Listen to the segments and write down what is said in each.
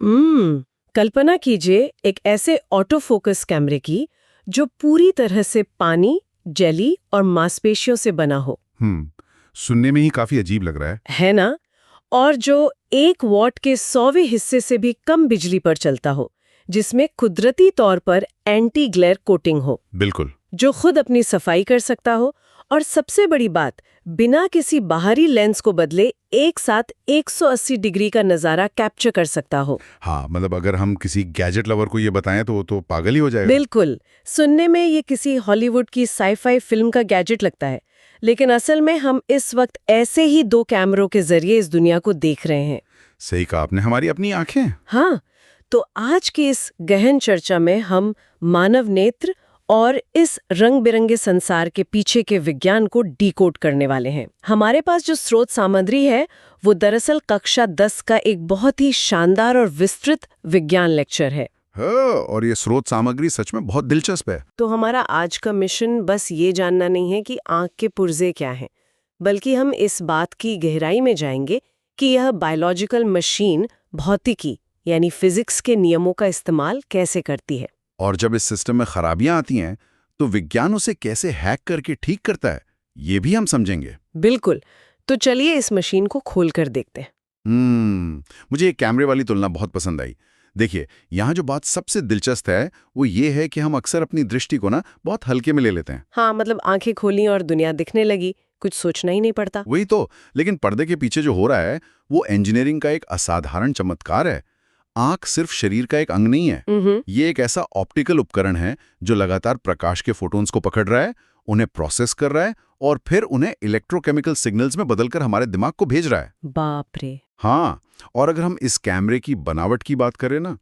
कल्पना कीजिए एक ऐसे ऑटो फोकस कैमरे की जो पूरी तरह से पानी, जेली और मांसपेशियों से बना हो। सुनने में ही काफी अजीब लग रहा है ना? और जो 1 वॉट के 100वें हिस्से से भी कम बिजली पर चलता हो, जिसमें कुदरती तौर पर एंटी ग्लेयर कोटिंग हो, बिल्कुल, जो खुद अपनी सफाई कर सकता हो, और सबसे बड़ी बात, बिना किसी बाहरी लेंस को बदले एक साथ 180 डिग्री का नजारा कैप्चर कर सकता हो। हाँ, मतलब अगर हम किसी गैजेट लवर को ये बताएं तो वो तो पागल ही हो जाएगा। बिल्कुल, सुनने में ये किसी हॉलीवुड की साई-फाई फिल्म का गैजेट लगता है, लेकिन असल में हम इस वक्त ऐसे ही 2 कैमरों के जरिए इस दुनिया को देख रहे हैं। सही कहा आपने, हमारी अपनी आंखें। हाँ, तो आज की इस गहन चर्चा में हम मानव नेत्र और इस रंग-बिरंगे संसार के पीछे के विज्ञान को डिकोड करने वाले हैं। हमारे पास जो स्रोत सामग्री है, वो दरअसल कक्षा 10 का एक बहुत ही शानदार और विस्तृत विज्ञान लेक्चर है। हाँ, और ये स्रोत सामग्री सच में बहुत दिलचस्प है। तो हमारा आज का मिशन बस ये जानना नहीं है कि आंख के पुर्जे क्या हैं, बल्कि हम इस बात की गहराई में जाएंगे कि यह बायोलॉजिकल मशीन भौतिकी यानी फिजिक्स के नियमों का इस्तेमाल कैसे करती है। और जब इस सिस्टम में खराबियां आती हैं, तो विज्ञान उसे कैसे हैक करके ठीक करता है, ये भी हम समझेंगे। बिल्कुल, तो चलिए इस मशीन को खोलकर देखते हैं। मुझे ये कैमरे वाली तुलना बहुत पसंद आई। देखिए, यहाँ जो बात सबसे दिलचस्प है वो ये है कि हम अक्सर अपनी दृष्टि को बहुत हल्के में ले लेते हैं। हाँ, मतलब आंखें खोली और दुनिया दिखने लगी, कुछ सोचना ही नहीं पड़ता। वही तो, लेकिन पर्दे के पीछे जो हो रहा है वो इंजीनियरिंग का एक असाधारण चमत्कार है। आंख सिर्फ शरीर का एक अंग नहीं है, ये एक ऐसा ऑप्टिकल उपकरण है जो लगातार प्रकाश के फोटॉन्स को पकड़ रहा है, उन्हें प्रोसेस कर रहा है और फिर उन्हें इलेक्ट्रोकेमिकल सिग्नल्स में बदलकर हमारे दिमाग को भेज रहा है। बाप रे। हाँ, और अगर हम इस कैमरे की बनावट की बात करें ना,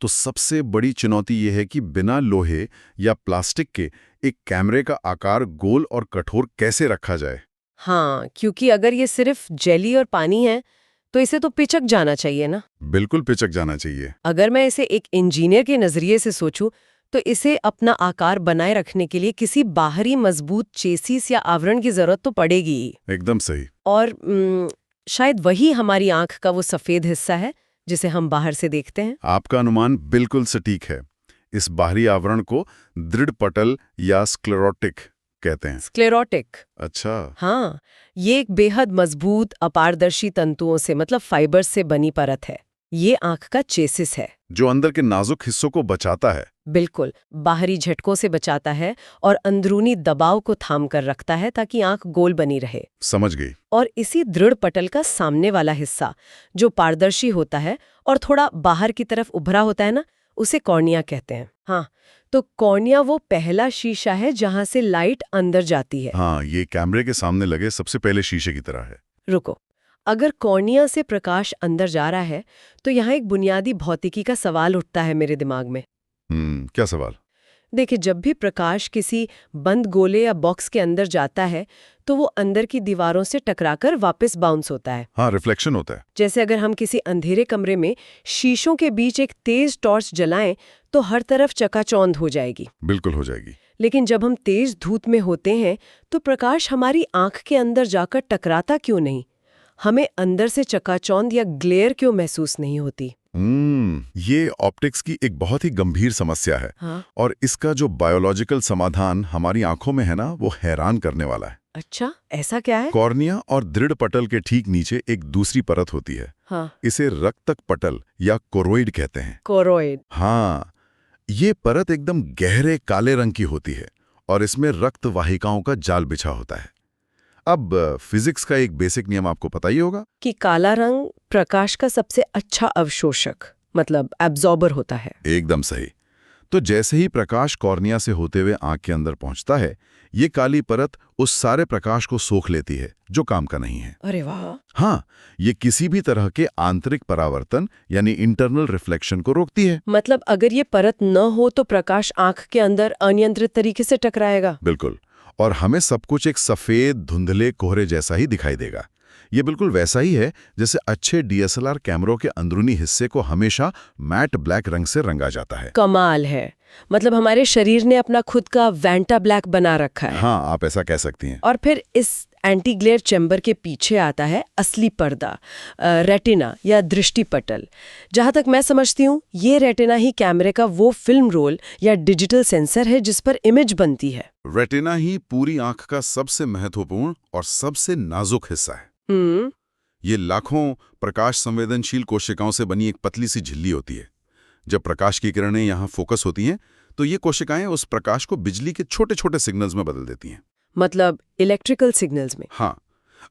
तो सबसे बड़ी चुनौती ये है कि बिना लोहे या प्लास्टिक के एक कैमरे का आकार गोल और कठोर कैसे रखा जाए। हाँ, क्योंकि अगर ये सिर्फ जेली और पानी है तो इसे तो पिचक जाना चाहिए ना। बिल्कुल पिचक जाना चाहिए। अगर मैं इसे एक इंजीनियर के नजरिए से सोचूं, तो इसे अपना आकार बनाए रखने के लिए किसी बाहरी मजबूत चेसिस या आवरण की जरूरत तो पड़ेगी ही। एकदम सही। और शायद वही हमारी आंख का वो सफेद हिस्सा है जिसे हम बाहर से देखते हैं। आपका अनुमान बिल्कुल सटीक है। इस बाहरी आवरण को दृढ़ पटल या स्क्लेरोटिक कहते हैं। स्क्लेरोटिक? अच्छा। हाँ, ये एक बेहद मजबूत अपारदर्शी तंतुओं से मतलब फाइबर से बनी परत है। ये आंख का चेसिस है जो अंदर के नाजुक हिस्सों को बचाता है। बिल्कुल, बाहरी झटकों से बचाता है और अंदरूनी दबाव को थाम कर रखता है ताकि आंख गोल बनी रहे। समझ गई। और इसी दृढ़ पटल का सामने वाला हिस्सा जो पारदर्शी होता है और थोड़ा बाहर की तरफ उभरा होता है ना, उसे कॉर्निया कहते हैं। हाँ, तो कॉर्निया वो पहला शीशा है जहां से लाइट अंदर जाती है। हाँ, ये कैमरे के सामने लगे सबसे पहले शीशे की तरह है। रुको, अगर कॉर्निया से प्रकाश अंदर जा रहा है तो यहाँ एक बुनियादी भौतिकी का सवाल उठता है मेरे दिमाग में। क्या सवाल? देखिए, जब भी प्रकाश किसी बंद गोले या बॉक्स के अंदर जाता है तो वो अंदर की दीवारों से टकराकर वापस बाउंस होता है। हाँ, रिफ्लेक्शन होता है। जैसे अगर हम किसी अंधेरे कमरे में शीशों के बीच एक तेज टॉर्च जलाएं तो हर तरफ चकाचौंध हो जाएगी। बिल्कुल हो जाएगी। लेकिन जब हम तेज धूप में होते हैं तो प्रकाश हमारी आंख के अंदर जाकर टकराता क्यों नहीं? हमें अंदर से चकाचौंध या ग्लेयर क्यों महसूस नहीं होती? ये ऑप्टिक्स की एक बहुत ही गंभीर समस्या है। हाँ? और इसका जो बायोलॉजिकल समाधान हमारी आंखों में है ना, वो हैरान करने वाला है। अच्छा, ऐसा क्या है? कॉर्निया और दृढ़ पटल के ठीक नीचे एक दूसरी परत होती है। हाँ। इसे रक्तक पटल या कोरोइड कहते हैं। कोरोइड? हाँ, ये परत एकदम गहरे काले रंग की होती है और इसमें रक्त वाहिकाओं का जाल बिछा होता है। अब फिजिक्स का एक बेसिक नियम आपको पता ही होगा कि काला रंग प्रकाश का सबसे अच्छा अवशोषक मतलब एब्जॉर्बर होता है। एकदम सही। तो जैसे ही प्रकाश कॉर्निया से होते हुए आंख के अंदर पहुंचता है, ये काली परत उस सारे प्रकाश को सोख लेती है जो काम का नहीं है। अरे वाह! हाँ, ये किसी भी तरह के आंतरिक परावर्तन यानी इंटरनल रिफ्लेक्शन को रोकती है। मतलब अगर ये परत न हो तो प्रकाश आंख के अंदर अनियंत्रित तरीके से टकराएगा। बिल्कुल, और हमें सब कुछ एक सफेद धुंधले कोहरे जैसा ही दिखाई देगा। ये बिल्कुल वैसा ही है जैसे अच्छे डीएसएलआर कैमरों के अंदरूनी हिस्से को हमेशा मैट ब्लैक रंग से रंगा जाता है। कमाल है, मतलब हमारे शरीर ने अपना खुद का वैंटा ब्लैक बना रखा है। हाँ, आप ऐसा कह सकती हैं। और फिर इस एंटी ग्लेयर चैम्बर के पीछे आता है असली पर्दा, रेटिना या दृष्टिपटल। जहां तक मैं समझती हूँ ये रेटिना ही कैमरे का वो फिल्म रोल या डिजिटल सेंसर है जिस पर इमेज बनती है। रेटिना ही पूरी आंख का सबसे महत्वपूर्ण और सबसे नाजुक हिस्सा है। ये लाखों प्रकाश संवेदनशील कोशिकाओं से बनी एक पतली सी झिल्ली होती है। जब प्रकाश की किरणें यहाँ फोकस होती हैं तो ये कोशिकाएं उस प्रकाश को बिजली के छोटे छोटे सिग्नल्स में बदल देती हैं। मतलब इलेक्ट्रिकल सिग्नल्स में? हाँ,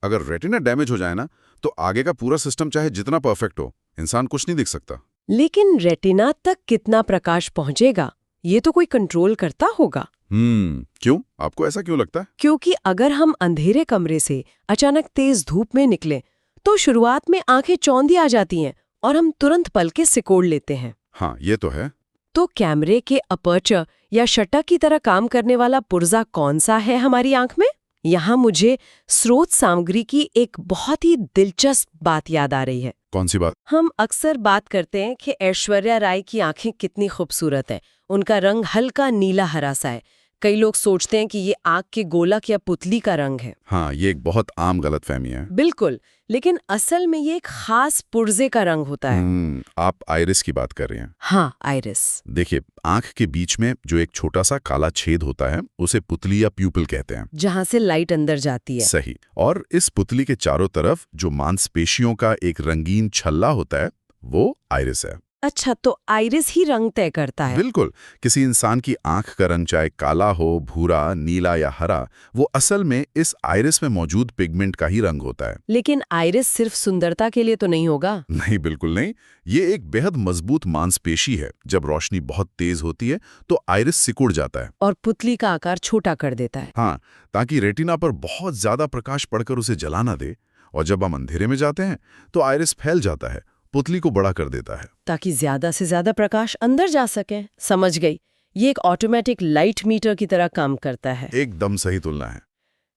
अगर रेटिना डैमेज हो जाए ना तो आगे का पूरा सिस्टम चाहे जितना परफेक्ट हो, इंसान कुछ नहीं दिख सकता। लेकिन रेटिना तक कितना प्रकाश पहुंचेगा ये तो कोई कंट्रोल करता होगा। क्यों? आपको ऐसा क्यों लगता है? क्योंकि अगर हम अंधेरे कमरे से अचानक तेज धूप में निकले तो शुरुआत में आंखें चौंधी आ जाती हैं और हम तुरंत पलकें सिकोड़ लेते हैं। हाँ, ये तो है। तो कैमरे के अपर्चर या शटर की तरह काम करने वाला पुर्जा कौन सा है हमारी आंख में? यहाँ मुझे स्रोत सामग्री की एक बहुत ही दिलचस्प बात याद आ रही है। कौन सी बात? हम अक्सर बात करते हैं कि ऐश्वर्या राय की आंखें कितनी खूबसूरत हैं। उनका रंग हल्का नीला हरा सा है। कई लोग सोचते हैं कि ये आंख के गोलक या पुतली का रंग है। हाँ, ये एक बहुत आम गलतफहमी है। बिल्कुल, लेकिन असल में ये एक खास पुर्जे का रंग होता है। आप आइरिस की बात कर रहे हैं? हाँ, आइरिस। देखिए, आंख के बीच में जो एक छोटा सा काला छेद होता है उसे पुतली या प्यूपिल कहते हैं। जहाँ से लाइट अंदर जाती है। सही। और इस पुतली के चारों तरफ जो मांसपेशियों का एक रंगीन छल्ला होता है वो आइरिस है। अच्छा, तो आइरिस ही रंग तय करता है? बिल्कुल। किसी इंसान की आंख का रंग चाहे काला हो, भूरा, नीला या हरा, वो असल में इस आइरिस में मौजूद पिगमेंट का ही रंग होता है। लेकिन आइरिस सिर्फ सुंदरता के लिए तो नहीं होगा? नहीं, बिल्कुल नहीं। ये एक बेहद मजबूत मांसपेशी है। जब रोशनी बहुत तेज होती है तो आइरिस सिकुड़ जाता है और पुतली का आकार छोटा कर देता है। हाँ, ताकि रेटिना पर बहुत ज्यादा प्रकाश पड़कर उसे जला ना दे। और जब हम अंधेरे में जाते हैं तो आइरिस फैल जाता है, पुतली को बड़ा कर देता है, ताकि ज्यादा से ज्यादा प्रकाश अंदर जा सके। समझ गई। ये एक ऑटोमेटिक लाइट मीटर की तरह काम करता है। एकदम सही तुलना है।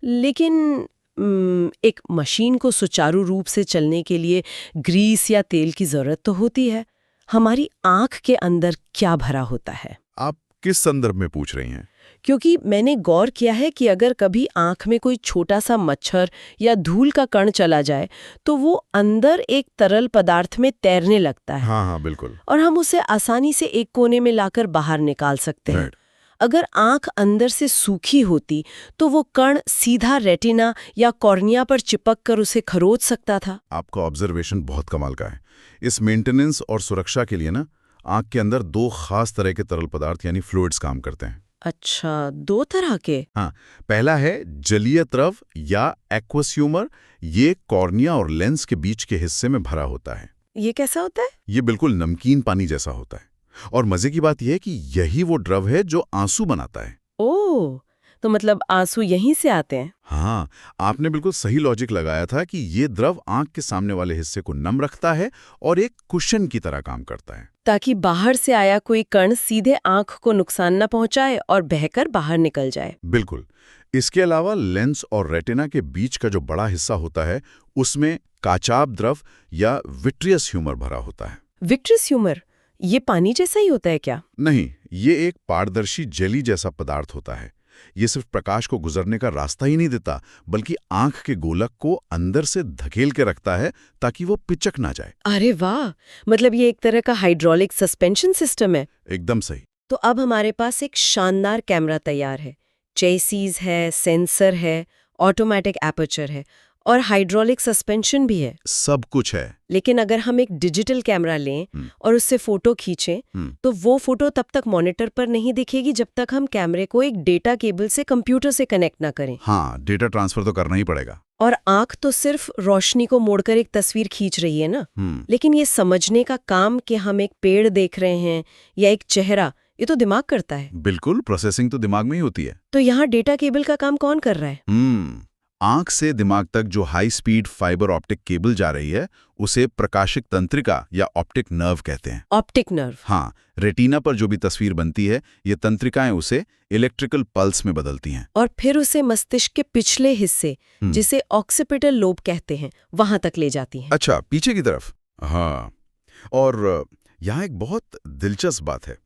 लेकिन एक मशीन को सुचारू रूप से चलने के लिए ग्रीस या तेल की जरूरत तो होती है। हमारी आंख के अंदर क्या भरा होता है? आप किस संदर्भ में पूछ रही हैं? क्योंकि मैंने गौर किया है कि अगर कभी आंख में कोई छोटा सा मच्छर या धूल का कण चला जाए तो वो अंदर एक तरल पदार्थ में तैरने लगता है। हाँ, बिल्कुल। और हम उसे आसानी से एक कोने में लाकर बाहर निकाल सकते हैं। अगर आंख अंदर से सूखी होती तो वो कण सीधा रेटिना या कॉर्निया पर चिपक कर उसे खरोच सकता था। आपका ऑब्जर्वेशन बहुत कमाल का है। इस मेंटेनेंस और सुरक्षा के लिए ना आंख के अंदर दो खास तरह के तरल पदार्थ यानी फ्लूइड्स काम करते हैं। अच्छा, दो तरह के? हाँ, पहला है जलीय द्रव या एक्वस ह्यूमर। ये कॉर्निया और लेंस के बीच के हिस्से में भरा होता है। ये कैसा होता है? ये बिल्कुल नमकीन पानी जैसा होता है। और मजे की बात यह है कि यही वो द्रव है जो आंसू बनाता है। ओह, तो मतलब आंसू यहीं से आते हैं? हाँ, आपने बिल्कुल सही लॉजिक लगाया था कि ये द्रव आंख के सामने वाले हिस्से को नम रखता है और एक कुशन की तरह काम करता है, ताकि बाहर से आया कोई कण सीधे आंख को नुकसान न पहुंचाए और बहकर बाहर निकल जाए। बिल्कुल। इसके अलावा लेंस और रेटिना के बीच का जो बड़ा हिस्सा होता है उसमें काचाब द्रव या विट्रियस ह्यूमर भरा होता है। विट्रियस ह्यूमर, ये पानी जैसा ही होता है क्या? नहीं, ये एक पारदर्शी जेली जैसा पदार्थ होता है। ये सिर्फ प्रकाश को गुजरने का रास्ता ही नहीं देता, बल्कि आंख के गोलक को अंदर से धकेल के रखता है ताकि वो पिचक ना जाए। अरे वाह, मतलब ये एक तरह का हाइड्रोलिक सस्पेंशन सिस्टम है। एकदम सही। तो अब हमारे पास एक शानदार कैमरा तैयार है। चेसीज है, सेंसर है, ऑटोमेटिक एपर्चर है और हाइड्रोलिक सस्पेंशन भी है। सब कुछ है। लेकिन अगर हम एक डिजिटल कैमरा लें और उससे फोटो खींचें तो वो फोटो तब तक मॉनिटर पर नहीं दिखेगी जब तक हम कैमरे को एक डेटा केबल से कंप्यूटर से कनेक्ट ना करें। हाँ, डेटा ट्रांसफर तो करना ही पड़ेगा। और आंख तो सिर्फ रोशनी को मोड़कर एक तस्वीर खींच रही है ना। लेकिन ये समझने का काम कि हम एक पेड़ देख रहे हैं या एक चेहरा, ये तो दिमाग करता है। बिल्कुल, प्रोसेसिंग तो दिमाग में ही होती है। तो यहाँ डेटा केबल का काम कौन कर रहा है? आंख से दिमाग तक जो high speed fibre optic cable जा रही है उसे प्रकाशिक तंत्रिका या ऑप्टिक नर्व कहते हैं। Optic nerve? हाँ, रेटिना पर जो भी तस्वीर बनती है ये तंत्रिकाएं उसे इलेक्ट्रिकल पल्स में बदलती हैं और फिर उसे मस्तिष्क के पिछले हिस्से जिसे ऑक्सीपिटल लोब कहते हैं वहां तक ले जाती हैं। अच्छा, पीछे की तरफ। हाँ, और यहाँ एक बहुत दिलचस्प बात है।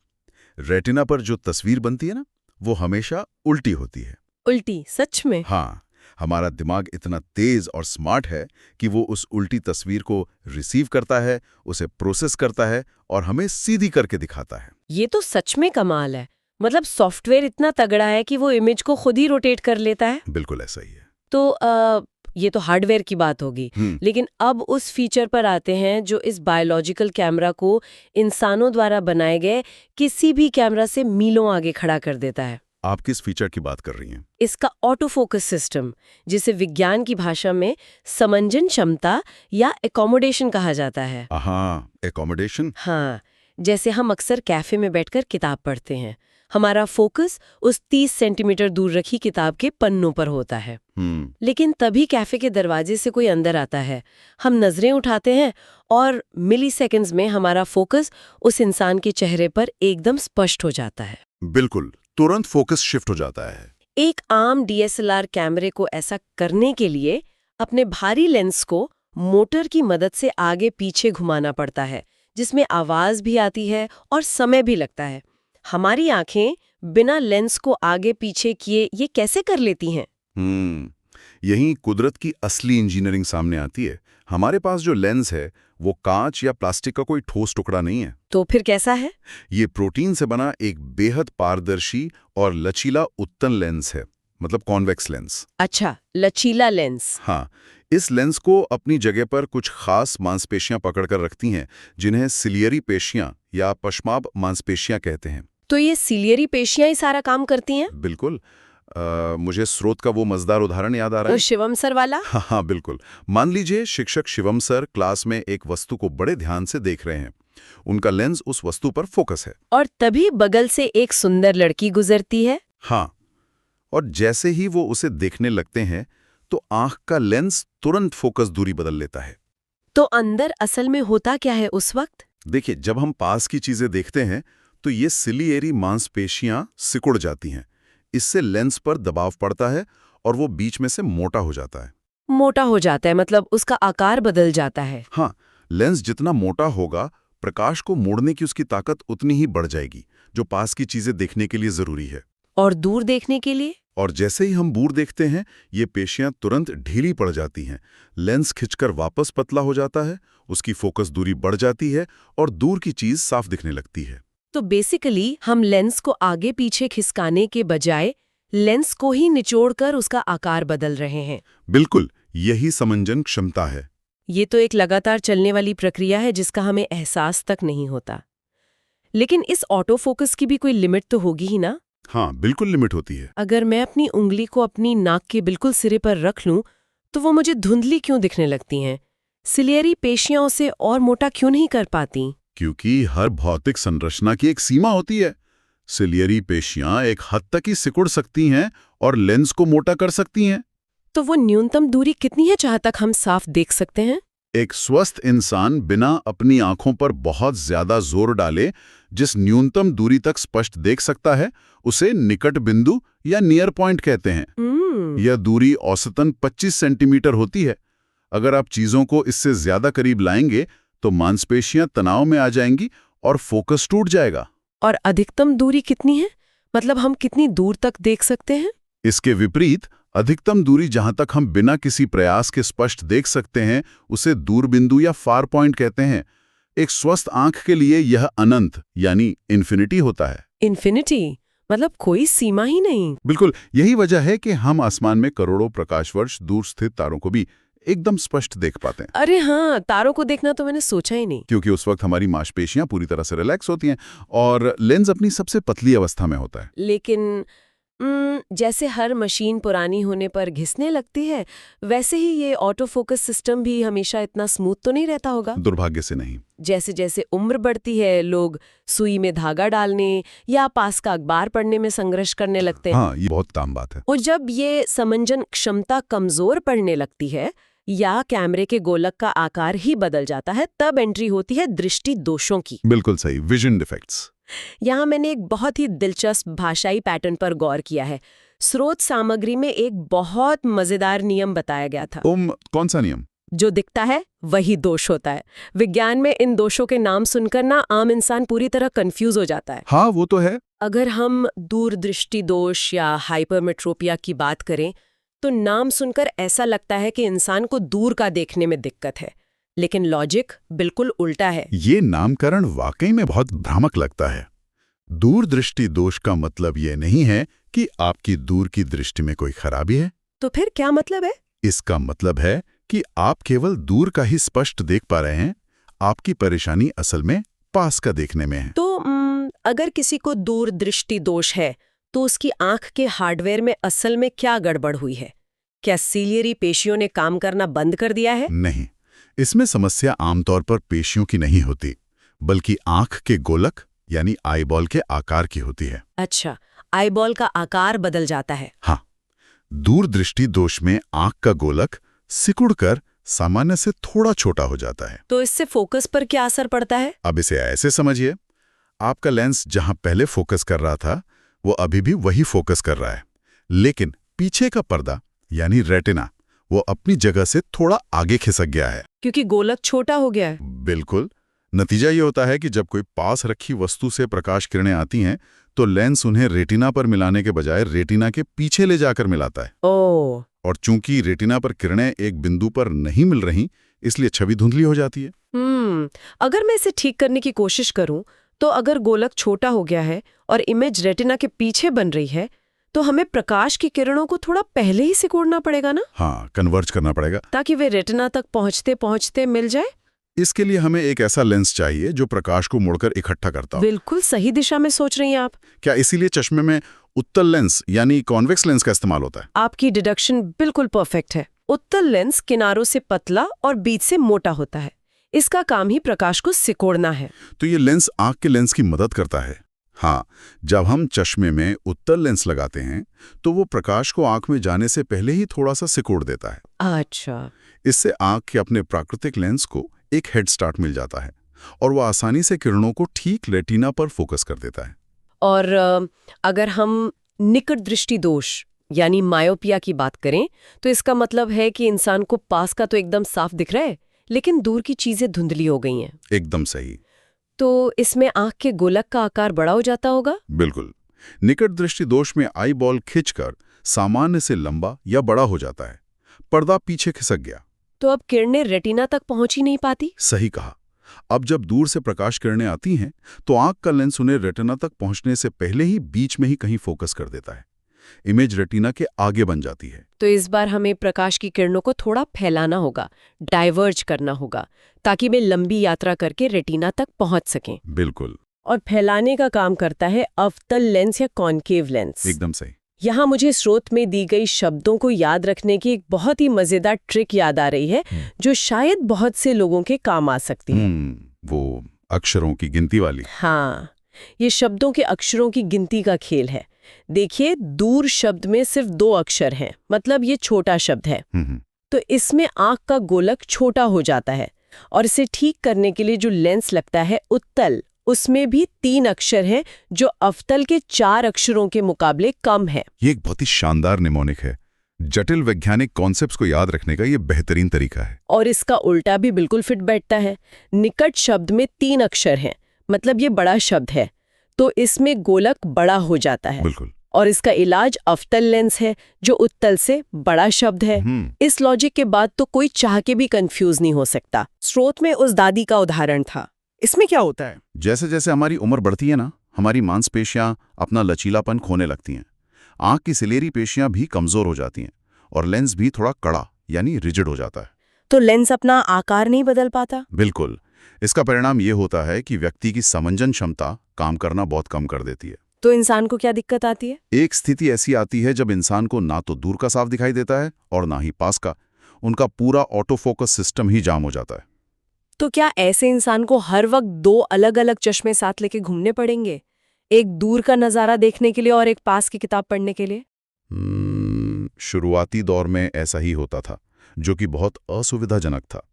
रेटिना पर जो तस्वीर बनती है ना वो हमेशा उल्टी होती है। उल्टी? सच में? हाँ, हमारा दिमाग इतना तेज और स्मार्ट है कि वो उस उल्टी तस्वीर को रिसीव करता है, उसे प्रोसेस करता है और हमें सीधी करके दिखाता है। ये तो सच में कमाल है। मतलब सॉफ्टवेयर इतना तगड़ा है कि वो इमेज को खुद ही रोटेट कर लेता है। बिल्कुल ऐसा ही है। तो ये तो हार्डवेयर की बात होगी। लेकिन अब उस फीचर पर आते हैं जो इस बायोलॉजिकल कैमरा को इंसानों द्वारा बनाए गए किसी भी कैमरा से मीलों आगे खड़ा कर देता है। आप किस फीचर की बात कर रही हैं? इसका ऑटो फोकस सिस्टम, जिसे विज्ञान की भाषा में समंजन क्षमता या एकोमोडेशन कहा जाता है। हाँ, एकोमोडेशन। हाँ, जैसे हम अक्सर कैफे में बैठकर किताब पढ़ते हैं, हमारा फोकस उस 30 सेंटीमीटर दूर रखी किताब के पन्नों पर होता है। लेकिन तभी कैफे के दरवाजे से कोई अंदर आता है, हम नजरें उठाते हैं और मिलीसेकंड्स में हमारा फोकस उस इंसान के चेहरे पर एकदम स्पष्ट हो जाता है। बिल्कुल, तुरंत फोकस शिफ्ट हो जाता है। एक आम डीएसएलआर कैमरे को ऐसा करने के लिए अपने भारी लेंस को मोटर की मदद से आगे पीछे घुमाना पड़ता है, जिसमें आवाज भी आती है और समय भी लगता है। हमारी आंखें बिना लेंस को आगे पीछे किए ये कैसे कर लेती हैं? यही कुदरत की असली इंजीनियरिंग सामने आती है। हमारे पास जो लेंस है वो कांच या प्लास्टिक का कोई ठोस टुकड़ा नहीं है। तो फिर कैसा है? ये प्रोटीन से बना एक बेहद पारदर्शी और लचीला उत्तल लेंस है, मतलब कॉन्वेक्स लेंस। अच्छा, लचीला लेंस। हाँ, इस लेंस को अपनी जगह पर कुछ खास मांसपेशियां पकड़कर रखती हैं, जिन्हें सिलियरी पेशियां या पश्माब मांसपेशियां कहते हैं। तो ये सिलियरी पेशियां ही सारा काम करती हैं? बिल्कुल। मुझे स्रोत का वो मजेदार उदाहरण याद आ रहा है। शिवम सर वाला? हाँ, बिल्कुल। मान लीजिए शिक्षक शिवम सर क्लास में एक वस्तु को बड़े ध्यान से देख रहे हैं। उनका लेंस उस वस्तु पर फोकस है। और तभी बगल से एक सुंदर लड़की गुजरती है। हाँ, और जैसे ही वो उसे देखने लगते हैं तो आंख का लेंस तुरंत फोकस दूरी बदल लेता है। तो अंदर असल में होता क्या है उस वक्त? देखिए, जब हम पास की चीजें देखते हैं तो ये सिलियरी मांसपेशियां सिकुड़ जाती हैं। इससे लेंस पर दबाव पड़ता है और वो बीच में से मोटा हो जाता है। मोटा हो जाता है मतलब उसका आकार बदल जाता है? हाँ, लेंस जितना मोटा होगा, प्रकाश को मोड़ने की उसकी ताकत उतनी ही बढ़ जाएगी, जो पास की चीजें देखने के लिए जरूरी है। और दूर देखने के लिए? और जैसे ही हम दूर देखते हैं, ये पेशियां तुरंत ढीली पड़ जाती हैं। लेंस खिंचकर वापस पतला हो जाता है, उसकी फोकस दूरी बढ़ जाती है और दूर की चीज साफ दिखने लगती है। तो बेसिकली हम लेंस को आगे पीछे खिसकाने के बजाय लेंस को ही निचोड़कर उसका आकार बदल रहे हैं। बिल्कुल, यही समंजन क्षमता है। ये तो एक लगातार चलने वाली प्रक्रिया है जिसका हमें एहसास तक नहीं होता। लेकिन इस ऑटो फोकस की भी कोई लिमिट तो होगी ही ना? हाँ, बिल्कुल लिमिट होती है। अगर मैं अपनी उंगली को अपनी नाक के बिल्कुल सिरे पर रख लूं, तो वो मुझे धुंधली क्यों दिखने लगती हैं? सिलियरी पेशियां उसे और मोटा क्यों नहीं कर पाती? क्योंकि हर भौतिक संरचना की एक सीमा होती है। सिलियरी पेशियां एक हद तक ही सिकुड़ सकती हैं और लेंस को मोटा कर सकती हैं। तो वो न्यूनतम दूरी कितनी है जहां तक हम साफ देख सकते हैं? एक स्वस्थ इंसान बिना अपनी आंखों पर बहुत ज्यादा जोर डाले जिस न्यूनतम दूरी तक स्पष्ट देख सकता है, उसे निकट बिंदु या नियर पॉइंट कहते हैं। यह दूरी औसतन 25 सेंटीमीटर होती है। अगर आप चीजों को इससे ज्यादा करीब लाएंगे तो मांसपेशियां तनाव में आ जाएंगी और फोकस टूट जाएगा। और अधिकतम दूरी कितनी है? मतलब हम कितनी दूर तक देख सकते हैं? इसके विपरीत, अधिकतम दूरी जहां तक हम बिना किसी प्रयास के स्पष्ट देख सकते हैं, उसे दूरबिंदु या फार पॉइंट कहते हैं। एक स्वस्थ आंख के लिए यह अनंत यानी इन्फिनिटी होता है। इन्फिनिटी मतलब कोई सीमा ही नहीं। बिल्कुल, यही वजह है कि हम आसमान में करोड़ों प्रकाश वर्ष दूर स्थित तारों को भी एकदम स्पष्ट देख पाते हैं। अरे हाँ, तारों को देखना तो मैंने सोचा ही नहीं। क्योंकि उस वक्त हमारी मांसपेशियां पूरी तरह से रिलैक्स होती हैं और लेंस अपनी सबसे पतली अवस्था में होता है। लेकिन जैसे हर मशीन पुरानी होने पर घिसने लगती है, वैसे ही ये ऑटो फोकस सिस्टम भी हमेशा इतना स्मूथ तो नहीं रहता होगा। दुर्भाग्य से नहीं। जैसे जैसे उम्र बढ़ती है, लोग सुई में धागा डालने या पास का अखबार पढ़ने में संघर्ष करने लगते हैं। हाँ, ये बहुत आम बात है। और जब ये समंजन क्षमता कमजोर पड़ने लगती है या कैमरे के गोलक का आकार ही बदल जाता है, तब एंट्री होती है दृष्टि दोषों की। बिल्कुल सही, विजन डिफेक्ट्स। यहाँ मैंने एक बहुत ही दिलचस्प भाषाई पैटर्न पर गौर किया है। स्रोत सामग्री में एक बहुत मजेदार नियम बताया गया था। कौन सा नियम? जो दिखता है वही दोष होता है। विज्ञान में इन दोषों के नाम सुनकर ना आम इंसान पूरी तरह कंफ्यूज हो जाता है। हाँ, वो तो है। अगर हम दूरदृष्टि दोष या हाइपरमेट्रोपिया की बात करें, तो नाम सुनकर ऐसा लगता है कि इंसान को दूर का देखने में दिक्कत है, लेकिन लॉजिक बिल्कुल उल्टा है। ये नामकरण वाकई में बहुत भ्रामक लगता है। दूरदृष्टि दोष का मतलब ये नहीं है कि आपकी दूर की दृष्टि में कोई खराबी है। तो फिर क्या मतलब है? इसका मतलब है कि आप केवल दूर का ही स्पष्ट देख पा रहे हैं, आपकी परेशानी असल में पास का देखने में है। तो अगर किसी को दूरदृष्टि दोष है, तो उसकी आंख के हार्डवेयर में असल में क्या गड़बड़ हुई है? क्या सीलियरी पेशियों ने काम करना बंद कर दिया है? नहीं, इसमें समस्या आमतौर पर पेशियों की नहीं होती, बल्कि आंख के गोलक यानी आईबॉल के आकार की होती है। अच्छा, आईबॉल का आकार बदल जाता है। हाँ, दूरदृष्टि दोष में आंख का गोलक सिकुड़कर सामान्य से थोड़ा छोटा हो जाता है। तो इससे फोकस पर क्या असर पड़ता है? अब इसे ऐसे समझिए, आपका लेंस जहां पहले फोकस कर रहा था, वो अभी भी वही फोकस कर रहा है, लेकिन पीछे का पर्दा यानी रेटिना वो अपनी जगह से थोड़ा आगे खिसक गया है, क्योंकि गोलक छोटा हो गया है। बिल्कुल। नतीजा ये होता है कि जब कोई पास रखी वस्तु से प्रकाश किरणें आती हैं, तो लेंस उन्हें रेटिना पर मिलाने के बजाय रेटिना के पीछे ले जाकर मिलाता है। ओह, और चूंकि रेटिना पर किरणें एक बिंदु पर नहीं मिल रही, इसलिए छवि धुंधली हो जाती है। अगर मैं इसे ठीक करने की कोशिश करूं, तो अगर गोलक छोटा हो गया है और इमेज रेटिना के पीछे बन रही है, तो हमें प्रकाश की किरणों को थोड़ा पहले ही सिकोड़ना पड़ेगा ना? हाँ, कन्वर्ज करना पड़ेगा, ताकि वे रेटिना तक पहुंचते पहुंचते मिल जाए। इसके लिए हमें एक ऐसा लेंस चाहिए जो प्रकाश को मोड़कर इकट्ठा करता हो। बिल्कुल सही दिशा में सोच रही हैं आप। क्या इसीलिए चश्मे में उत्तल लेंस यानी कॉन्वेक्स लेंस का इस्तेमाल होता है? आपकी डिडक्शन बिल्कुल परफेक्ट है। उत्तल लेंस किनारों से पतला और बीच से मोटा होता है। इसका काम ही प्रकाश को सिकोड़ना है। तो ये लेंस आंख के लेंस की मदद करता है। हाँ, जब हम चश्मे में उत्तल लेंस लगाते हैं, तो वो प्रकाश को आंख में जाने से पहले ही थोड़ा सा सिकोड़ देता है। अच्छा, इससे आंख के अपने प्राकृतिक लेंस को एक हेड स्टार्ट मिल जाता है और वो आसानी से किरणों को ठीक रेटिना पर फोकस कर देता है। और अगर हम निकट दृष्टि दोष यानी मायोपिया की बात करें, तो इसका मतलब है कि इंसान को पास का तो एकदम साफ दिख रहा है, लेकिन दूर की चीजें धुंधली हो गई हैं। एकदम सही। तो इसमें आंख के गोलक का आकार बड़ा हो जाता होगा? बिल्कुल। निकट दृष्टि दोष में आई बॉल खिंचकर सामान्य से लंबा या बड़ा हो जाता है। पर्दा पीछे खिसक गया। तो अब किरणें रेटिना तक पहुंच ही नहीं पाती? सही कहा। अब जब दूर से प्रकाश किरणें आती हैं, तो आंख का लेंस उन्हें रेटिना तक पहुंचने से पहले ही बीच में ही कहीं फोकस कर देता है। इमेज रेटिना के आगे बन जाती है। तो इस बार हमें प्रकाश की किरणों को थोड़ा फैलाना होगा, डाइवर्ज करना होगा, ताकि वे लंबी यात्रा करके रेटिना तक पहुंच सकें। बिल्कुल। और फैलाने का काम करता है अवतल लेंस या कॉन्केव लेंस। एकदम सही। यहाँ मुझे स्रोत में दी गई शब्दों को याद रखने की एक बहुत ही मजेदार ट्रिक याद आ रही है, जो शायद बहुत से लोगों के काम आ सकती है। वो अक्षरों की गिनती वाली। हाँ, ये शब्दों के अक्षरों की गिनती का खेल है। देखिए, दूर शब्द में सिर्फ 2 अक्षर हैं, मतलब ये छोटा शब्द है। तो इसमें आंख का गोलक छोटा हो जाता है, और इसे ठीक करने के लिए जो लेंस लगता है उत्तल, उसमें भी 3 अक्षर हैं, जो अवतल के 4 अक्षरों के मुकाबले कम है। ये एक बहुत ही शानदार निमोनिक है। जटिल वैज्ञानिक कॉन्सेप्ट्स को याद रखने का ये बेहतरीन तरीका है। और इसका उल्टा भी बिल्कुल फिट बैठता है। निकट शब्द में 3 अक्षर हैं, मतलब ये बड़ा शब्द है, तो इसमें गोलक बड़ा हो जाता है। बिल्कुल। और इसका इलाज अवतल लेंस है, जो उत्तल से बड़ा शब्द है। इस लॉजिक के बाद तो कोई चाह के भी कंफ्यूज नहीं हो सकता। स्रोत में उस दादी का उदाहरण था। इसमें क्या होता है? जैसे जैसे हमारी उम्र बढ़ती है ना, हमारी मांसपेशियां अपना लचीलापन खोने लगती हैं। आंख की सिलेरी पेशियां भी कमजोर हो जाती हैं और लेंस भी थोड़ा कड़ा यानी रिजिड हो जाता है। तो लेंस अपना आकार नहीं बदल पाता? बिल्कुल। इसका परिणाम ये होता है कि व्यक्ति की समंजन क्षमता काम करना बहुत कम कर देती है। तो इंसान को क्या दिक्कत आती है? एक स्थिति ऐसी आती है जब इंसान को ना तो दूर का साफ दिखाई देता है और ना ही पास का। उनका पूरा ऑटो फोकस सिस्टम ही जाम हो जाता है। तो क्या ऐसे इंसान को हर वक्त 2 अलग-अलग चश्मे साथ लेके घूमने पड़ेंगे? एक दूर का नजारा देखने के लिए और एक पास की किताब पढ़ने के लिए? शुरुआती दौर में ऐसा ही होता था, जो कि बहुत असुविधाजनक था।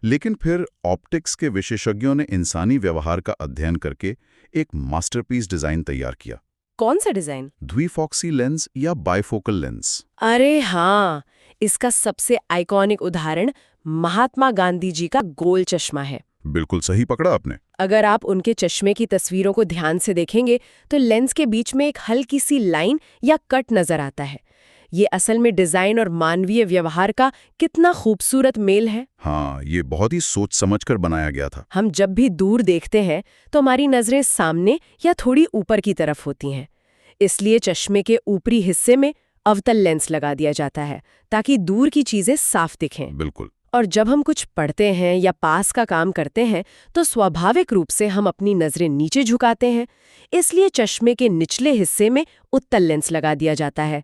लेकिन फिर ऑप्टिक्स के विशेषज्ञों ने इंसानी व्यवहार का अध्ययन करके एक मास्टरपीस डिजाइन तैयार किया। कौन सा डिजाइन? द्विफॉक्सी लेंस या बाइफोकल लेंस। अरे हाँ, इसका सबसे आइकॉनिक उदाहरण महात्मा गांधी जी का गोल चश्मा है। बिल्कुल सही पकड़ा आपने। अगर आप उनके चश्मे की तस्वीरों को ध्यान से देखेंगे, तो लेंस के बीच में एक हल्की सी लाइन या कट नजर आता है। ये असल में डिजाइन और मानवीय व्यवहार का कितना खूबसूरत मेल है। हाँ, ये बहुत ही सोच समझकर बनाया गया था। हम जब भी दूर देखते हैं तो हमारी नजरें सामने या थोड़ी ऊपर की तरफ होती हैं। इसलिए चश्मे के ऊपरी हिस्से में अवतल लेंस लगा दिया जाता है ताकि दूर की चीजें साफ दिखें। बिल्कुल। और जब हम कुछ पढ़ते हैं या पास का काम करते हैं तो स्वाभाविक रूप से हम अपनी नजरें नीचे झुकाते हैं। इसलिए चश्मे के निचले हिस्से में उत्तल लेंस लगा दिया जाता है।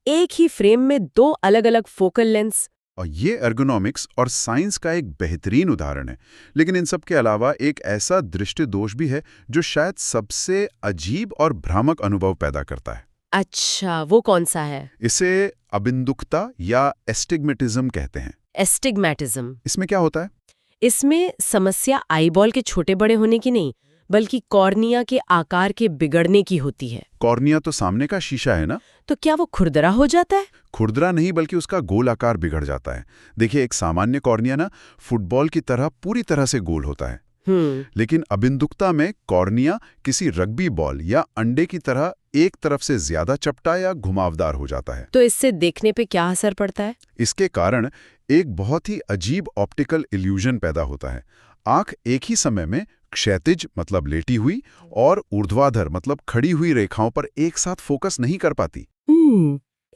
एक ही फ्रेम में 2 अलग-अलग फोकल लेंस। और ये एर्गोनॉमिक्स और साइंस का एक बेहतरीन उदाहरण है। लेकिन इन सब के अलावा एक ऐसा दृष्टि दोष भी है जो शायद सबसे अजीब और भ्रामक अनुभव पैदा करता है। अच्छा, वो कौन सा है? इसे अबिंदुकता या एस्टिग्मेटिज्म कहते हैं। एस्टिग्मैटिज्म। इसमें क्या होता है? इसमें समस्या आईबॉल के छोटे बड़े होने की नहीं, बल्कि कॉर्निया के आकार के बिगड़ने की होती है। कॉर्निया तो सामने का शीशा है ना? तो क्या वो खुरदरा हो जाता है? खुरदरा नहीं, बल्कि उसका गोल आकार बिगड़ जाता है। देखिए, एक सामान्य कॉर्निया ना फुटबॉल की तरह पूरी तरह से गोल होता है। लेकिन अबिंदुकता में कॉर्निया किसी रग्बी बॉल या अंडे की तरह एक तरफ से ज्यादा चपटा या घुमावदार हो जाता है। तो इससे देखने पे क्या असर पड़ता है? इसके कारण एक बहुत ही अजीब ऑप्टिकल इल्यूजन पैदा होता है। आंख एक ही समय में क्षैतिज मतलब लेटी हुई और ऊर्ध्वाधर मतलब खड़ी हुई रेखाओं पर एक साथ फोकस नहीं कर पाती।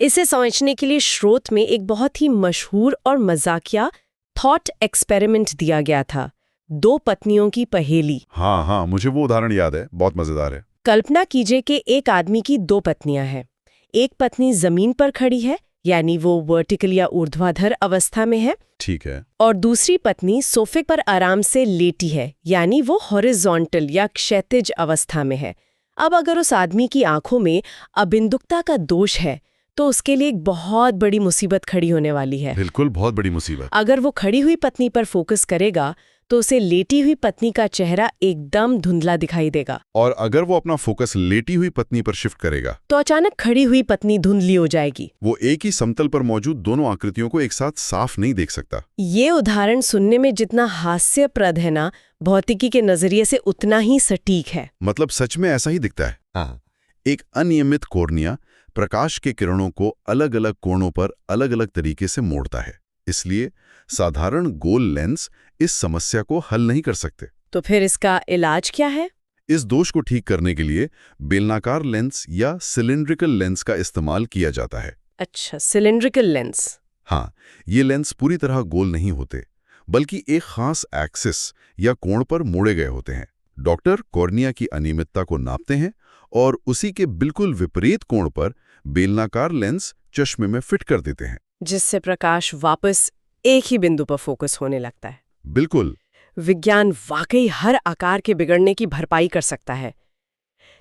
इसे समझने के लिए स्रोत में एक बहुत ही मशहूर और मजाकिया थॉट एक्सपेरिमेंट दिया गया था, 2 पत्नियों की पहेली। हाँ, मुझे वो उदाहरण याद है, बहुत मजेदार है। कल्पना कीजिए कि एक आदमी की 2 पत्नियां हैं। एक पत्नी जमीन पर खड़ी है, यानी वो वर्टिकल या ऊर्ध्वाधर अवस्था में है। ठीक है। और दूसरी पत्नी सोफे पर आराम से लेटी है, यानी वो हॉरिजॉन्टल या क्षैतिज अवस्था में है। अब अगर उस आदमी की आंखों में अबिंदुकता का दोष है तो उसके लिए एक बहुत बड़ी मुसीबत खड़ी होने वाली है। बिल्कुल, बहुत बड़ी मुसीबत। अगर वो खड़ी हुई पत्नी पर फोकस करेगा तो उसे लेटी हुई पत्नी का चेहरा एकदम धुंधला दिखाई देगा। और अगर वो अपना फोकस लेटी हुई पत्नी पर शिफ्ट करेगा तो अचानक खड़ी हुई पत्नी धुंधली हो जाएगी। वो एक ही समतल पर मौजूद दोनों आकृतियों को एक साथ साफ नहीं देख सकता। ये उदाहरण सुनने में जितना हास्यप्रद है ना, भौतिकी के नजरिए से उतना ही सटीक है। मतलब सच में ऐसा ही दिखता है। हाँ। एक अनियमित कॉर्निया प्रकाश के किरणों को अलग अलग कोणों पर अलग अलग तरीके से मोड़ता है। इसलिए साधारण गोल लेंस इस समस्या को हल नहीं कर सकते। तो फिर इसका इलाज क्या है? इस दोष को ठीक करने के लिए बेलनाकार लेंस या सिलिंड्रिकल लेंस का इस्तेमाल किया जाता है। अच्छा, सिलिंड्रिकल लेंस। हाँ, ये लेंस पूरी तरह गोल नहीं होते, बल्कि एक खास एक्सिस या कोण पर मोड़े गए होते हैं। डॉक्टर कॉर्निया की अनियमितता को नापते हैं और उसी के बिल्कुल विपरीत कोण पर बेलनाकार लेंस चश्मे में फिट कर देते हैं, जिससे प्रकाश वापस एक ही बिंदु पर फोकस होने लगता है। बिल्कुल। विज्ञान वाकई हर आकार के बिगड़ने की भरपाई कर सकता है।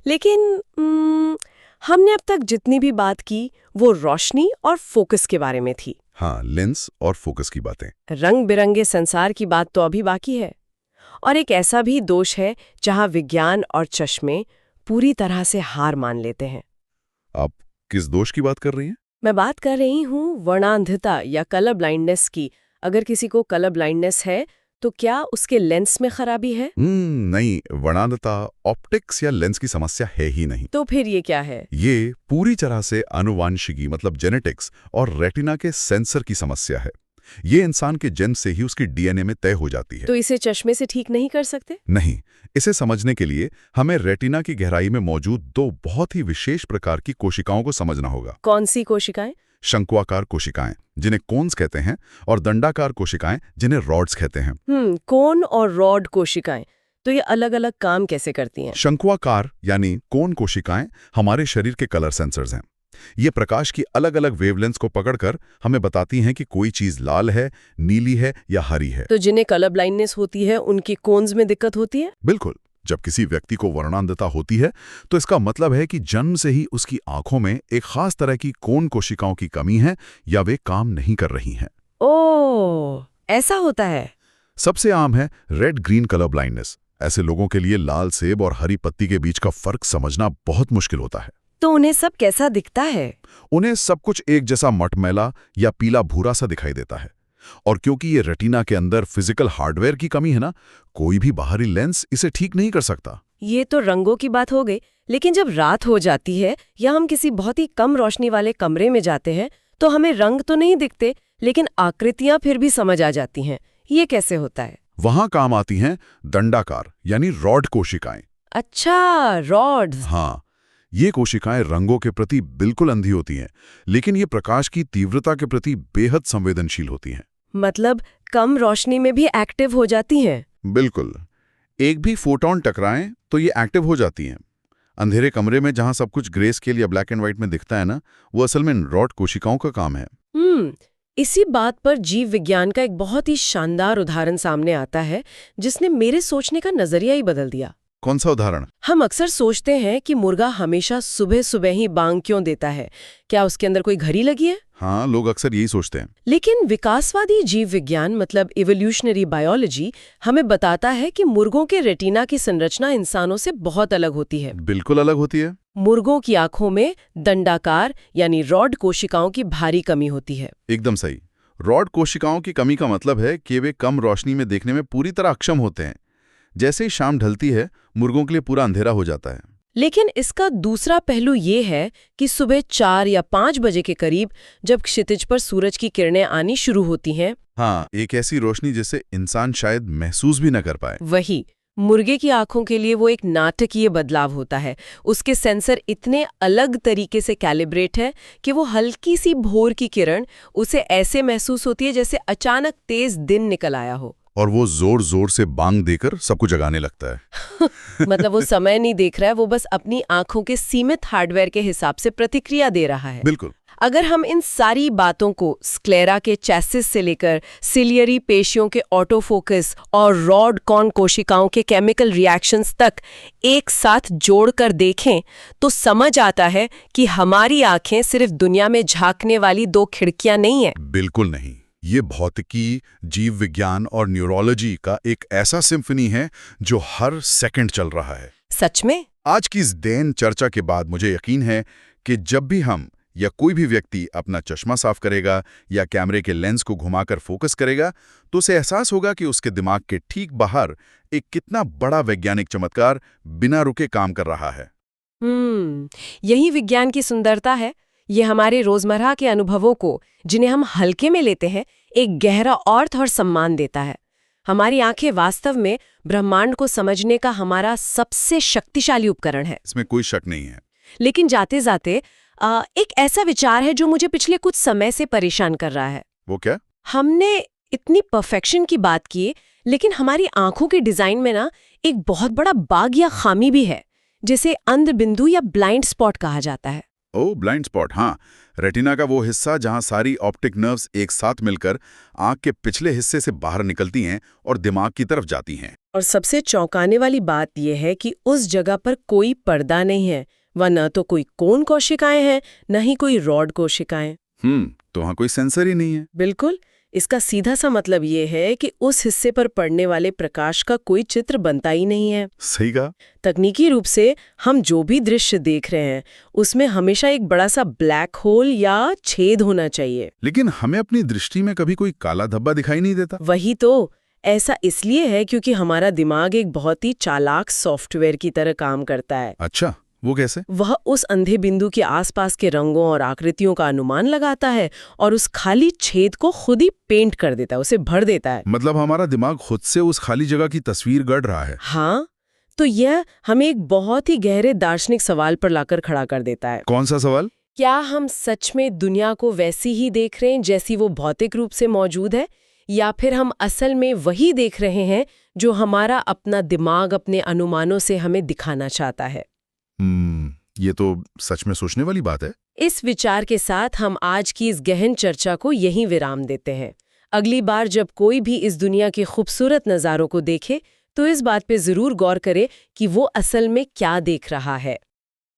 लेकिन हमने अब तक जितनी भी बात की वो रोशनी और फोकस के बारे में थी। हाँ, लेंस और फोकस की बातें। रंग बिरंगे संसार की बात तो अभी बाकी है। और एक ऐसा भी दोष है जहां विज्ञान और चश्मे पूरी तरह से हार मान लेते हैं। आप किस दोष की बात कर रही हैं? मैं बात कर रही हूँ वर्णांधता या कलर ब्लाइंडनेस की। अगर किसी को कलर ब्लाइंडनेस है तो क्या उसके लेंस में खराबी है? नहीं, वर्णांधता ऑप्टिक्स या लेंस की समस्या है ही नहीं। तो फिर ये क्या है? ये पूरी तरह से आनुवांशिकी मतलब जेनेटिक्स और रेटिना के सेंसर की समस्या है। ये इंसान के जन्म से ही उसकी डीएनए में तय हो जाती है। तो इसे चश्मे से ठीक नहीं कर सकते? नहीं, इसे समझने के लिए हमें रेटिना की गहराई में मौजूद 2 बहुत ही विशेष प्रकार की कोशिकाओं को समझना होगा। कौन सी कोशिकाएं? शंक्वाकार कोशिकाएं, जिन्हें कोन्स कहते हैं, और दंडाकार कोशिकाएं, जिन्हें रॉड्स कहते हैं। कोन और रॉड कोशिकाएं, तो ये अलग अलग काम कैसे करती हैं? शंक्वाकार यानी कोन कोशिकाएं हमारे शरीर के कलर सेंसर्स हैं। ये प्रकाश की अलग अलग वेवलेंथ्स को पकड़कर हमें बताती हैं कि कोई चीज लाल है, नीली है या हरी है। तो जिन्हें कलर ब्लाइंडनेस होती है उनकी कोन्स में दिक्कत होती है? बिल्कुल। जब किसी व्यक्ति को वर्णांधता होती है तो इसका मतलब है कि जन्म से ही उसकी आंखों में एक खास तरह की कोन कोशिकाओं की कमी है या वे काम नहीं कर रही हैं। ओह, ऐसा होता है। सबसे आम है रेड ग्रीन कलर ब्लाइंडनेस। ऐसे लोगों के लिए लाल सेब और हरी पत्ती के बीच का फर्क समझना बहुत मुश्किल होता है। तो उन्हें सब कैसा दिखता है? उन्हें सब कुछ एक जैसा मटमैला या पीला भूरा सा दिखाई देता है। और क्योंकि ये रेटिना के अंदर फिजिकल हार्डवेयर की कमी है ना, कोई भी बाहरी लेंस इसे ठीक नहीं कर सकता। ये तो रंगों की बात हो गई, लेकिन जब रात हो जाती है या हम किसी बहुत ही कम रोशनी वाले कमरे में जाते हैं तो हमें रंग तो नहीं दिखते, लेकिन आकृतियां फिर भी समझ आ जाती हैं। ये कैसे होता है? वहां काम आती हैं दंडाकार यानी रॉड कोशिकाएं। अच्छा, रॉड्स। हाँ, ये कोशिकाएं रंगों के प्रति बिल्कुल अंधी होती हैं, लेकिन ये प्रकाश की तीव्रता के प्रति बेहद संवेदनशील होती हैं। मतलब कम रोशनी में भी एक्टिव हो जाती हैं? बिल्कुल। एक भी फोटॉन टकराएं तो ये एक्टिव हो जाती हैं। अंधेरे कमरे में जहां सब कुछ ग्रे स्केल या ब्लैक एंड व्हाइट में दिखता है ना, वो असल में रॉड कोशिकाओं का काम है। इसी बात पर जीव विज्ञान का एक बहुत ही शानदार उदाहरण सामने आता है जिसने मेरे सोचने का नजरिया ही बदल दिया। कौन सा उदाहरण? हम अक्सर सोचते हैं कि मुर्गा हमेशा सुबह सुबह ही बांग क्यों देता है, क्या उसके अंदर कोई घड़ी लगी है? हाँ, लोग अक्सर यही सोचते हैं। लेकिन विकासवादी जीव विज्ञान मतलब इवोल्यूशनरी बायोलॉजी हमें बताता है कि मुर्गों के रेटिना की संरचना इंसानों से बहुत अलग होती है। बिल्कुल अलग होती है। मुर्गों की आंखों में दंडाकार यानी रॉड कोशिकाओं की भारी कमी होती है। एकदम सही। रॉड कोशिकाओं की कमी का मतलब है कि वे कम रोशनी में देखने में पूरी तरह अक्षम होते हैं। जैसे ही शाम ढलती है, मुर्गों के लिए पूरा अंधेरा हो जाता है। लेकिन इसका दूसरा पहलू ये है कि सुबह 4 या 5 बजे के करीब जब क्षितिज पर सूरज की किरणें आनी शुरू होती हैं, हाँ, एक ऐसी रोशनी जिसे इंसान शायद महसूस भी न कर पाए। वही मुर्गे की आंखों के लिए वो एक नाटकीय बदलाव होता है। उसके सेंसर इतने अलग तरीके से कैलिब्रेट है कि वो हल्की सी भोर की किरण उसे ऐसे महसूस होती है जैसे अचानक तेज दिन निकल आया हो। और वो जोर जोर से बांग देकर सबको जगाने लगता है। मतलब वो समय नहीं देख रहा है, वो बस अपनी आंखों के सीमित हार्डवेयर के हिसाब से प्रतिक्रिया दे रहा है। बिल्कुल। अगर हम इन सारी बातों को स्क्लेरा के चैसिस से लेकर सिलियरी पेशियों के ऑटोफोकस और रॉड कॉर्न कोशिकाओं के केमिकल रिएक्शंस तक एक साथ जोड़कर देखें तो समझ आता है कि हमारी आंखें सिर्फ दुनिया में झांकने वाली 2 खिड़कियां नहीं हैं। बिल्कुल नहीं। ये भौतिकी, जीव विज्ञान और न्यूरोलॉजी का एक ऐसा सिम्फनी है जो हर सेकंड चल रहा है। सच में? आज की इस देन चर्चा के बाद मुझे यकीन है कि जब भी हम या कोई भी व्यक्ति अपना चश्मा साफ करेगा या कैमरे के लेंस को घुमाकर फोकस करेगा तो उसे एहसास होगा कि उसके दिमाग के ठीक बाहर एक कितना बड़ा वैज्ञानिक चमत्कार बिना रुके काम कर रहा है। यही विज्ञान की सुंदरता है। ये हमारे रोजमर्रा के अनुभवों को, जिन्हें हम हल्के में लेते हैं, एक गहरा अर्थ और सम्मान देता है। हमारी आंखें वास्तव में ब्रह्मांड को समझने का हमारा सबसे शक्तिशाली उपकरण है। इसमें कोई शक नहीं है। लेकिन जाते जाते एक ऐसा विचार है जो मुझे पिछले कुछ समय से परेशान कर रहा है। वो क्या? हमने इतनी परफेक्शन की बात की, लेकिन हमारी आंखों के डिजाइन में ना एक बहुत बड़ा बाग या खामी भी है, जिसे अंध बिंदु या ब्लाइंड स्पॉट कहा जाता है। ओह, ब्लाइंड स्पॉट। हाँ, रेटिना का वो हिस्सा जहां सारी ऑप्टिक नर्व्स एक साथ मिलकर आंख के पिछले हिस्से से बाहर निकलती हैं और दिमाग की तरफ जाती हैं। और सबसे चौंकाने वाली बात यह है कि उस जगह पर कोई पर्दा नहीं है, वह न तो कोई कोन कोशिकाएं हैं, न ही कोई रॉड कोशिकाएं। तो वहां कोई सेंसर ही नहीं है। बिल्कुल। इसका सीधा सा मतलब ये है कि उस हिस्से पर पड़ने वाले प्रकाश का कोई चित्र बनता ही नहीं है। सही कहा। तकनीकी रूप से हम जो भी दृश्य देख रहे हैं उसमें हमेशा एक बड़ा सा ब्लैक होल या छेद होना चाहिए। लेकिन हमें अपनी दृष्टि में कभी कोई काला धब्बा दिखाई नहीं देता। वही तो। ऐसा इसलिए है क्योंकि हमारा दिमाग एक बहुत ही चालाक सॉफ्टवेयर की तरह काम करता है। अच्छा, वो कैसे? वह उस अंधे बिंदु के आसपास के रंगों और आकृतियों का अनुमान लगाता है और उस खाली छेद को खुद ही पेंट कर देता है, उसे भर देता है। मतलब हमारा दिमाग खुद से उस खाली जगह की तस्वीर गढ़ रहा है। हाँ, तो यह हमें एक बहुत ही गहरे दार्शनिक सवाल पर लाकर खड़ा कर देता है। कौन सा सवाल? क्या हम सच में दुनिया को वैसी ही देख रहे हैं जैसी वो भौतिक रूप से मौजूद है, या फिर हम असल में वही देख रहे हैं जो हमारा अपना दिमाग अपने अनुमानों से हमें दिखाना चाहता है? ये तो सच में सोचने वाली बात है। इस विचार के साथ हम आज की इस गहन चर्चा को यहीं विराम देते हैं। अगली बार जब कोई भी इस दुनिया के खूबसूरत नज़ारों को देखे तो इस बात पे जरूर गौर करे कि वो असल में क्या देख रहा है।